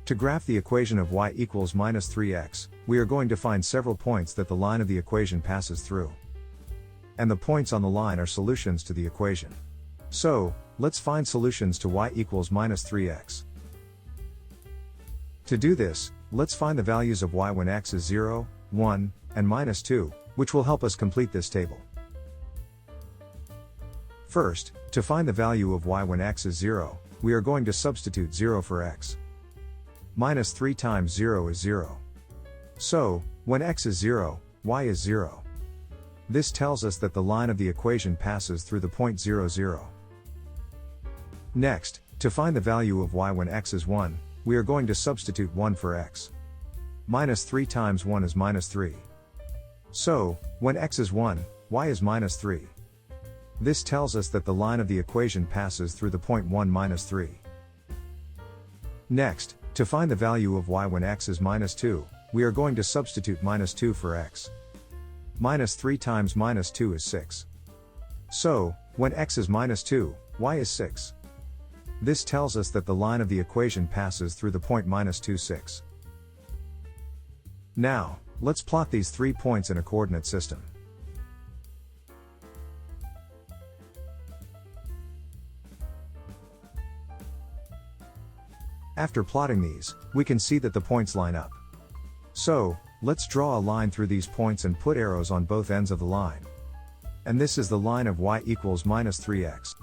To graph the equation of y equals minus 3x, we are going to find several points that the line of the equation passes through. And the points on the line are solutions to the equation. So, let's find solutions to y equals minus 3x. To do this, let's find the values of y when x is 0, 1, and minus 2, which will help us complete this table. First, to find the value of y when x is 0, we are going to substitute 0 for x. Minus 3 times 0 is 0. So, when x is 0, y is 0. This tells us that the line of the equation passes through the point 0, 0. Next, to find the value of y when x is 1, we are going to substitute 1 for x. Minus 3 times 1 is minus 3. So, when x is 1, y is minus 3. This tells us that the line of the equation passes through the point 1 minus 3. Next, to find the value of y when x is minus 2, we are going to substitute minus 2 for x. Minus 3 times minus 2 is 6. So, when x is minus 2, y is 6. This tells us that the line of the equation passes through the point minus 2, 6. Now, let's plot these 3 points in a coordinate system. After plotting these, we can see that the points line up. So, let's draw a line through these points and put arrows on both ends of the line. And this is the line of y equals minus 3x.